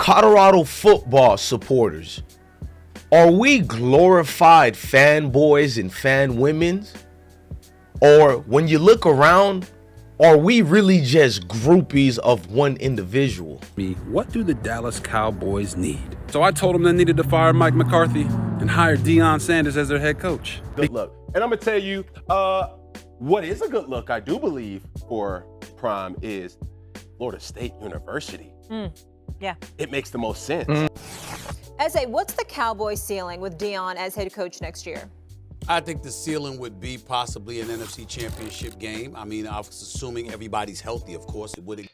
Colorado football supporters, are we glorified fanboys and fan women's? Or when you look around, are we really just groupies of one individual? What do the Dallas Cowboys need? So I told them they needed to fire Mike McCarthy and hire Deion Sanders as their head coach. Good look. And I'm going to tell you, what is a good look, I do believe, for Prime is Florida State University. Yeah. It makes the most sense. Eze, what's the Cowboys ceiling with Deion as head coach next year? I think the ceiling would be possibly an NFC Championship game. I mean, I was assuming everybody's healthy, of course. It would.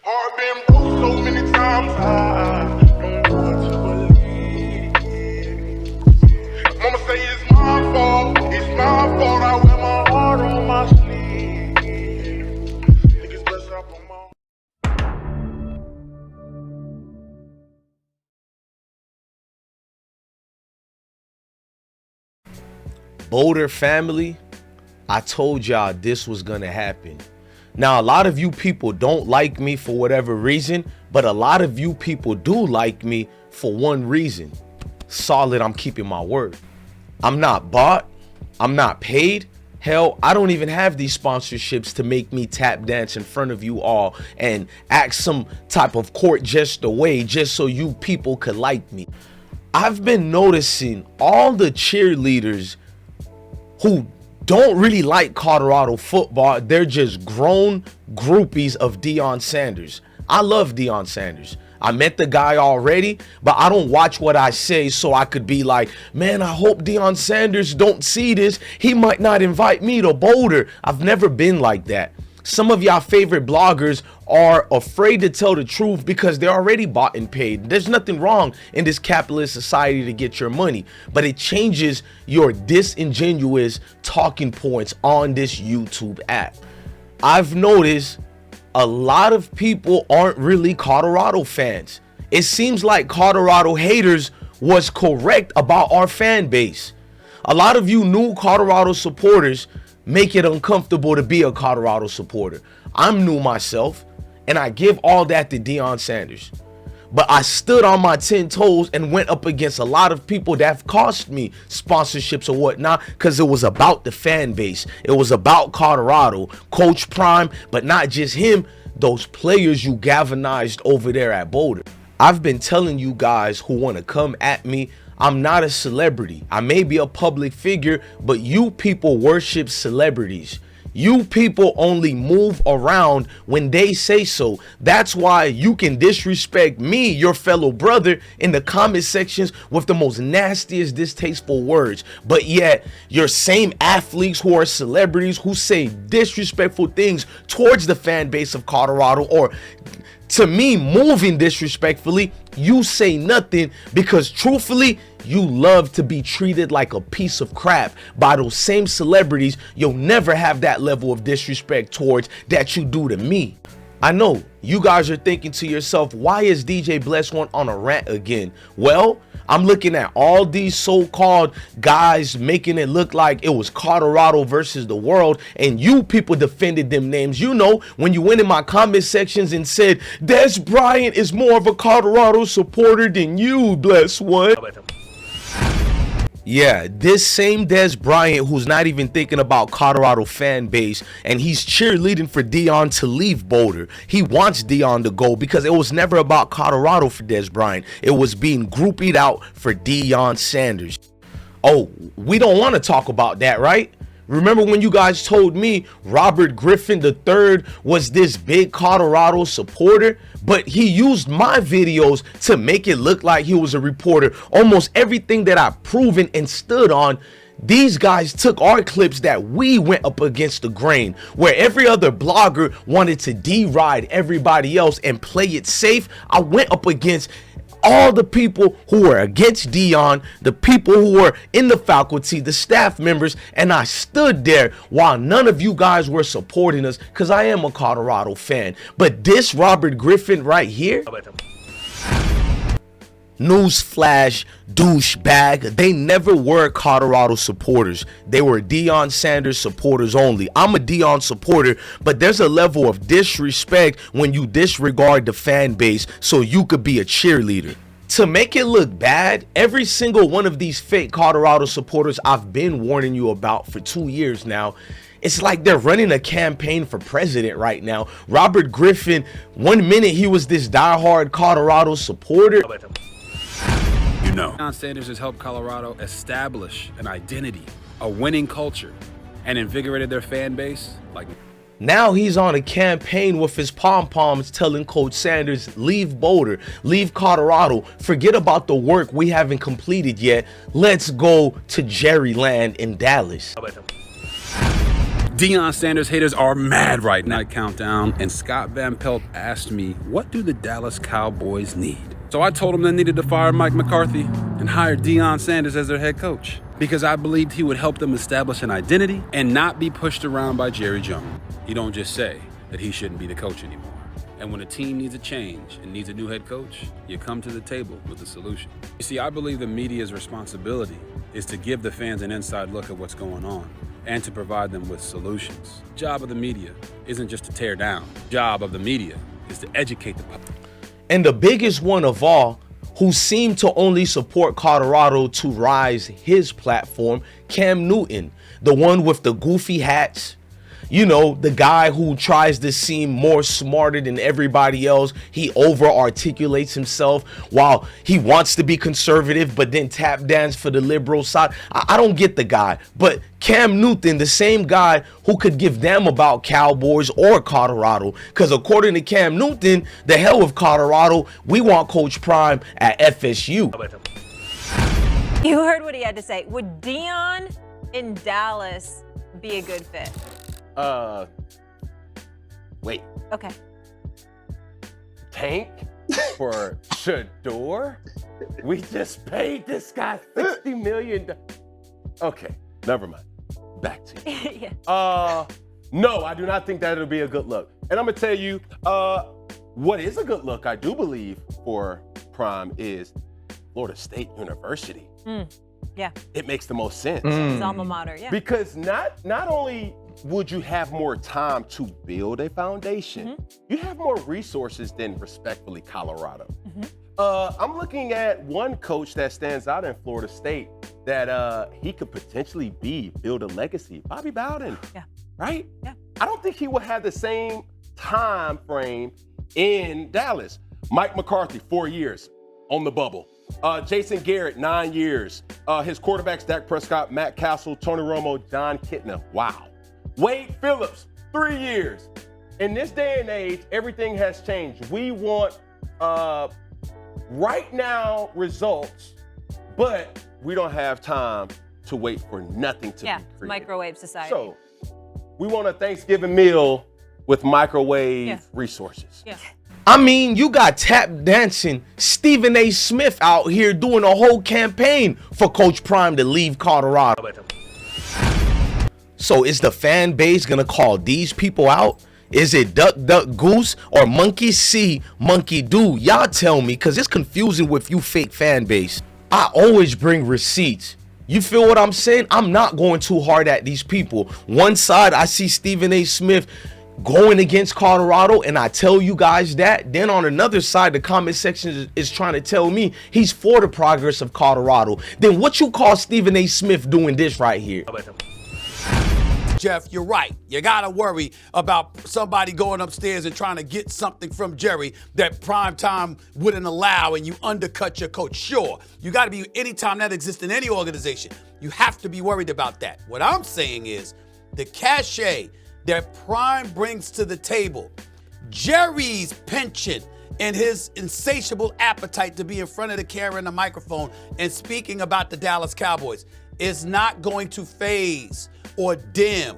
I've been broke so many times, I don't know what to believe. Mama say it's my fault, I wear my heart on my sleeve. Think it's best I put my... Boulder family, I told y'all this was gonna happen. Now, a lot of you people don't like me for whatever reason, but a lot of you people do like me for one reason. Solid, I'm keeping my word. I'm not bought, I'm not paid. Hell, I don't even have these sponsorships to make me tap dance in front of you all and act some type of court jester way just so you people could like me. I've been noticing all the cheerleaders who don't really like Colorado football. They're just grown groupies of Deion Sanders. I love Deion Sanders. I met the guy already, but I don't watch what I say so I could be like, man, I hope Deion Sanders don't see this. He might not invite me to Boulder. I've never been like that. Some of y'all favorite bloggers are afraid to tell the truth because they're already bought and paid. There's nothing wrong in this capitalist society to get your money, but it changes your disingenuous talking points on this YouTube app. I've noticed a lot of people aren't really Colorado fans. It seems like Colorado haters was correct about our fan base. A lot of you new Colorado supporters make it uncomfortable to be a Colorado supporter. I'm new myself, and I give all that to Deion Sanders. But I stood on my 10 toes and went up against a lot of people that have cost me sponsorships or whatnot because it was about the fan base. It was about Colorado, Coach Prime, but not just him, those players you galvanized over there at Boulder. I've been telling you guys who want to come at me, I'm not a celebrity. I may be a public figure, but you people worship celebrities. You people only move around when they say so. That's why you can disrespect me, your fellow brother, in the comment sections with the most nastiest, distasteful words. But yet, your same athletes who are celebrities who say disrespectful things towards the fan base of Colorado, or to me moving disrespectfully, you say nothing because truthfully, you love to be treated like a piece of crap by those same celebrities you'll never have that level of disrespect towards that you do to me. I know you guys are thinking to yourself, why is DJ Bless One on a rant again? Well, I'm looking at all these so-called guys making it look like it was Colorado versus the world, and you people defended them names. You know, when you went in my comment sections and said, Des Bryant is more of a Colorado supporter than you, Bless One. Yeah, this same Des Bryant who's not even thinking about Colorado fan base, and he's cheerleading for Deion to leave Boulder. He wants Deion to go because it was never about Colorado for Des Bryant. It was being groupied out for Deion Sanders. Oh, we don't want to talk about that, right? Remember when you guys told me Robert Griffin III was this big Colorado supporter, but he used my videos to make it look like he was a reporter. Almost everything that I've proven and stood on, these guys took our clips that we went up against the grain, where every other blogger wanted to deride everybody else and play it safe. I went up against all the people who were against Deion, the people who were in the faculty, the staff members, and I stood there while none of you guys were supporting us because I am a Colorado fan. But this Robert Griffin right here, Newsflash, douchebag. They never were Colorado supporters. They were Deion Sanders supporters only. I'm a Deion supporter, but there's a level of disrespect when you disregard the fan base so you could be a cheerleader. To make it look bad, every single one of these fake Colorado supporters I've been warning you about for 2 years now, it's like they're running a campaign for president right now. Robert Griffin, 1 minute he was this diehard Colorado supporter. You know, Deion Sanders has helped Colorado establish an identity, a winning culture, and invigorated their fan base like. Now he's on a campaign with his pom-poms telling Coach Sanders, leave Boulder, leave Colorado, forget about the work we haven't completed yet. Let's go to Jerryland in Dallas. Deion Sanders haters are mad right now. Countdown, and Scott Van Pelt asked me, what do the Dallas Cowboys need? So I told him they needed to fire Mike McCarthy and hire Deion Sanders as their head coach because I believed he would help them establish an identity and not be pushed around by Jerry Jones. You don't just say that he shouldn't be the coach anymore. And when a team needs a change and needs a new head coach, you come to the table with a solution. You see, I believe the media's responsibility is to give the fans an inside look at what's going on and to provide them with solutions. The job of the media isn't just to tear down. The job of the media is to educate the public. And the biggest one of all, who seemed to only support Colorado to rise his platform, Cam Newton, the one with the goofy hats. You know, the guy who tries to seem more smarter than everybody else. He over-articulates himself while he wants to be conservative, but then tap dance for the liberal side. I don't get the guy. But Cam Newton, the same guy who could give damn about Cowboys or Colorado. Because according to Cam Newton, the hell with Colorado, we want Coach Prime at FSU. You heard what he had to say. Would Deion in Dallas be a good fit? Wait. Okay. Tank for Shador? We just paid this guy $60 million. Okay, never mind. Back to you. Yeah. No, I do not think that it'll be a good look. And I'm gonna tell you, what is a good look, I do believe, for Prime is Florida State University. Yeah. It makes the most sense. His alma mater, yeah. Because not only would you have more time to build a foundation, you have more resources than, respectfully, Colorado. I'm looking at one coach that stands out in Florida State that he could potentially build a legacy. Bobby Bowden. Yeah. Right? Yeah. I don't think he would have the same time frame in Dallas. Mike McCarthy, 4 years on the bubble. Jason Garrett, 9 years. His quarterbacks, Dak Prescott, Matt Castle, Tony Romo, John Kitna. Wow. Wade Phillips, 3 years. In this day and age, everything has changed. We want right now results, but we don't have time to wait for nothing to be created. Microwave society. So we want a Thanksgiving meal with microwave resources. Yeah. I mean, you got tap dancing Stephen A. Smith out here doing a whole campaign for Coach Prime to leave Colorado. So is the fan base gonna call these people out? Is it duck, duck, goose, or monkey see, monkey do? Y'all tell me, because it's confusing with you fake fan base. I always bring receipts. You feel what I'm saying? I'm not going too hard at these people. One side, I see Stephen A. Smith going against Colorado, and I tell you guys that. Then on another side, the comment section is trying to tell me he's for the progress of Colorado. Then what you call Stephen A. Smith doing this right here? Jeff, you're right. You gotta worry about somebody going upstairs and trying to get something from Jerry that primetime wouldn't allow, and you undercut your coach. Sure, you gotta be, anytime that exists in any organization, you have to be worried about that. What I'm saying is the cachet that Prime brings to the table, Jerry's penchant and his insatiable appetite to be in front of the camera and the microphone and speaking about the Dallas Cowboys is not going to phase or dim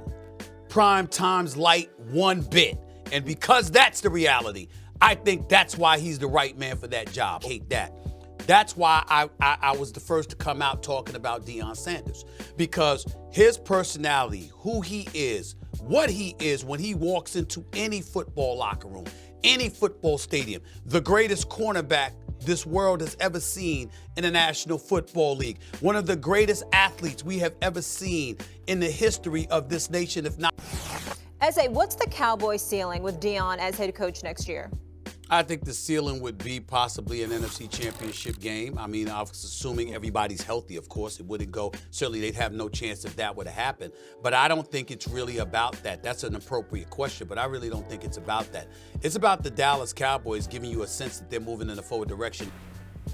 Prime Time's light one bit. And because that's the reality, I think that's why he's the right man for that job. I hate that. That's why I was the first to come out talking about Deion Sanders, because his personality, who he is, what he is when he walks into any football locker room, any football stadium, the greatest cornerback this world has ever seen in the National Football League. One of the greatest athletes we have ever seen in the history of this nation, if not. Essay, what's the Cowboys ceiling with Deion as head coach next year? I think the ceiling would be possibly an NFC Championship game. I mean, I was assuming everybody's healthy, of course. It wouldn't go. Certainly, they'd have no chance if that would have happened. But I don't think it's really about that. That's an appropriate question, but I really don't think it's about that. It's about the Dallas Cowboys giving you a sense that they're moving in a forward direction.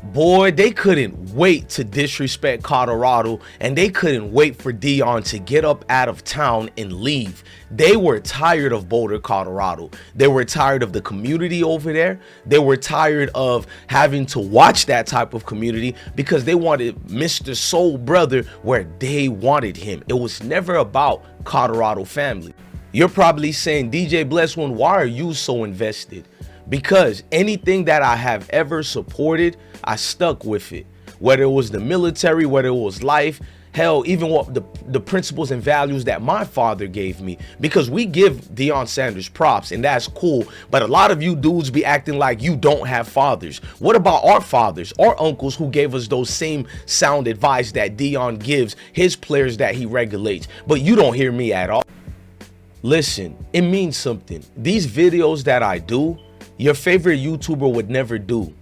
Boy, they couldn't wait to disrespect Colorado, and they couldn't wait for Deion to get up out of town and leave. They were tired of Boulder, Colorado. They were tired of the community over there. They were tired of having to watch that type of community because they wanted Mr. Soul Brother where they wanted him. It was never about Colorado family. You're probably saying, DJ Bless One, why are you so invested? Because anything that I have ever supported, I stuck with it. Whether it was the military, whether it was life, hell, even what the principles and values that my father gave me. Because we give Deion Sanders props, and that's cool. But a lot of you dudes be acting like you don't have fathers. What about our fathers, our uncles who gave us those same sound advice that Deion gives his players that he regulates? But you don't hear me at all. Listen, it means something. These videos that I do, your favorite YouTuber would never do.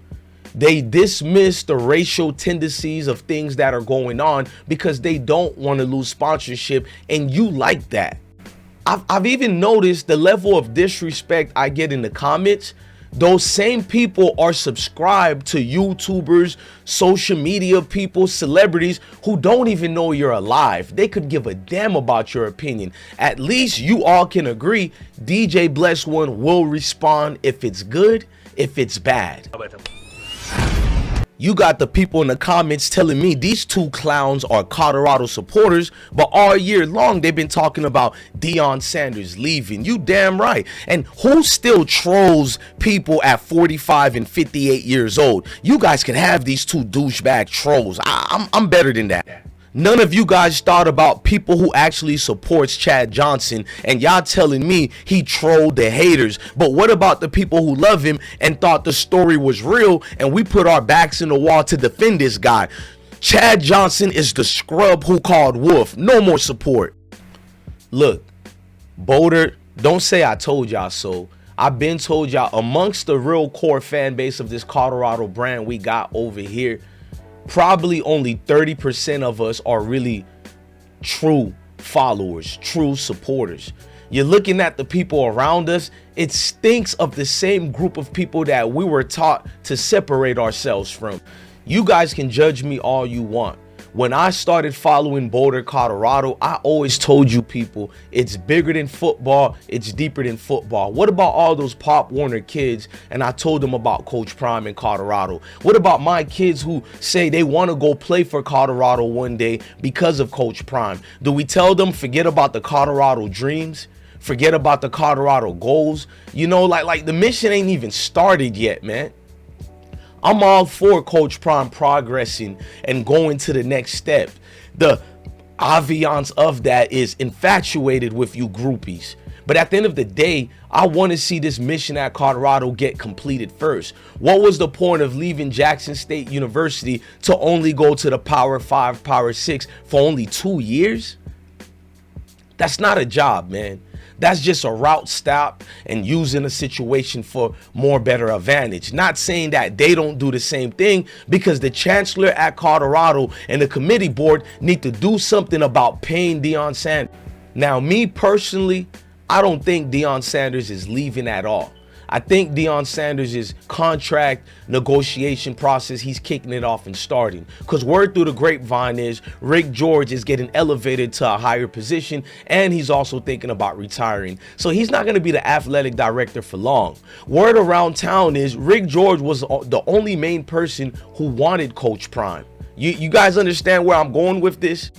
They dismiss the racial tendencies of things that are going on because they don't want to lose sponsorship, and you like that. I've even noticed the level of disrespect I get in the comments. Those same people are subscribed to YouTubers, social media people, celebrities who don't even know you're alive. They could give a damn about your opinion. At least you all can agree DJ Bless One will respond if it's good, if it's bad. You got the people in the comments telling me these two clowns are Colorado supporters, but all year long they've been talking about Deion Sanders leaving. You damn right. And who still trolls people at 45 and 58 years old? You guys can have these two douchebag trolls. I'm better than that. None of you guys thought about people who actually supports Chad Johnson, and y'all telling me he trolled the haters. But what about the people who love him and thought the story was real, and we put our backs in the wall to defend this guy? Chad Johnson is the scrub who called Wolf. No more support. Look, Boulder, don't say I told y'all so. I've been told y'all, amongst the real core fan base of this Colorado brand we got over here, probably only 30% of us are really true followers, true supporters. You're looking at the people around us, it stinks of the same group of people that we were taught to separate ourselves from. You guys can judge me all you want. When I started following Boulder, Colorado, I always told you people, it's bigger than football, it's deeper than football. What about all those Pop Warner kids? And I told them about Coach Prime in Colorado. What about my kids who say they want to go play for Colorado one day because of Coach Prime? Do we tell them forget about the Colorado dreams? Forget about the Colorado goals? You know, like the mission ain't even started yet, man. I'm all for Coach Prime progressing and going to the next step. The ambiance of that is infatuated with you groupies. But at the end of the day, I want to see this mission at Colorado get completed first. What was the point of leaving Jackson State University to only go to the Power 5, Power 6 for only 2 years? That's not a job, man. That's just a route stop and using a situation for more better advantage. Not saying that they don't do the same thing, because the chancellor at Colorado and the committee board need to do something about paying Deion Sanders. Now, me personally, I don't think Deion Sanders is leaving at all. I think Deion Sanders' contract negotiation process, he's kicking it off and starting. Because word through the grapevine is Rick George is getting elevated to a higher position, and he's also thinking about retiring. So he's not going to be the athletic director for long. Word around town is Rick George was the only main person who wanted Coach Prime. You guys understand where I'm going with this?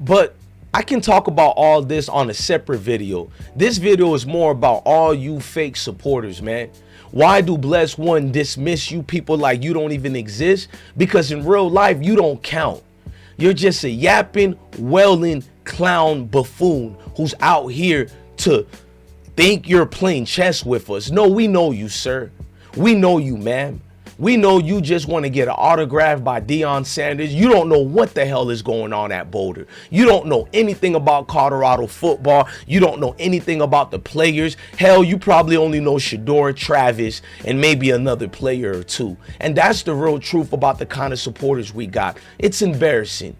But I can talk about all this on a separate video. This video is more about all you fake supporters, man. Why do Bless One dismiss you people like you don't even exist? Because in real life, you don't count. You're just a yapping, wailing clown buffoon who's out here to think you're playing chess with us. No, we know you, sir. We know you, ma'am. We know you just want to get an autograph by Deion Sanders. You don't know what the hell is going on at Boulder. You don't know anything about Colorado football. You don't know anything about the players. Hell, you probably only know Shador, Travis, and maybe another player or two. And that's the real truth about the kind of supporters we got. It's embarrassing.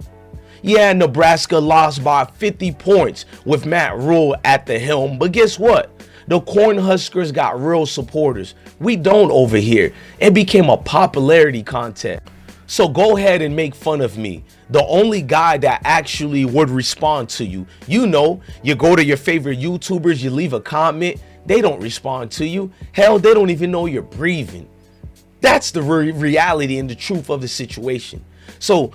Yeah, Nebraska lost by 50 points with Matt Rule at the helm, but guess what? The Cornhuskers got real supporters. We don't over here. It became a popularity contest. So go ahead and make fun of me. The only guy that actually would respond to you. You know, you go to your favorite YouTubers, you leave a comment, they don't respond to you. Hell, they don't even know you're breathing. That's the reality and the truth of the situation. So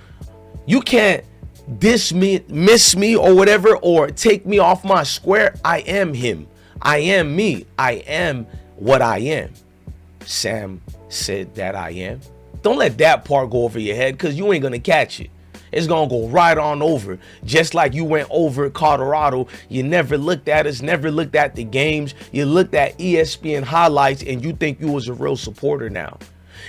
you can't miss me or whatever, or take me off my square. I am him. I am me. I am what I am. Sam said that I am. Don't let that part go over your head, because you ain't going to catch it. It's going to go right on over. Just like you went over Colorado. You never looked at us, never looked at the games. You looked at ESPN highlights and you think you was a real supporter now.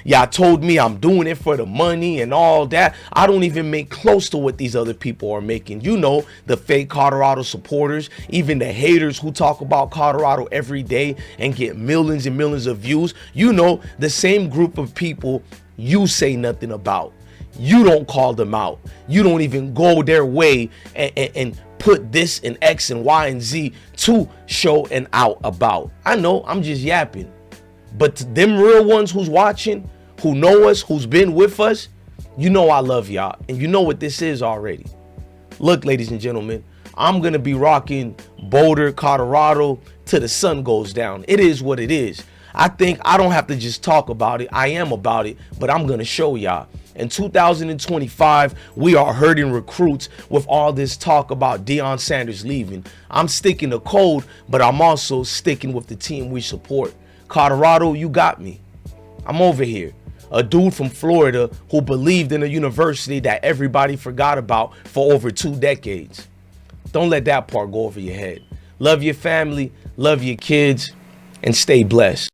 Y'all told me I'm doing it for the money and all that. I don't even make close to what these other people are making. You know, the fake Colorado supporters, even the haters who talk about Colorado every day and get millions and millions of views. You know, the same group of people you say nothing about. You don't call them out. You don't even go their way and put this and X and Y and Z to show and out about. I know, I'm just yapping. But to them real ones who's watching, who know us, who's been with us, you know I love y'all. And you know what this is already. Look, ladies and gentlemen, I'm going to be rocking Boulder, Colorado till the sun goes down. It is what it is. I think I don't have to just talk about it. I am about it, but I'm going to show y'all. In 2025, we are hurting recruits with all this talk about Deion Sanders leaving. I'm sticking to code, but I'm also sticking with the team we support. Colorado, you got me. I'm over here. A dude from Florida who believed in a university that everybody forgot about for over 2 decades. Don't let that part go over your head. Love your family, love your kids, and stay blessed.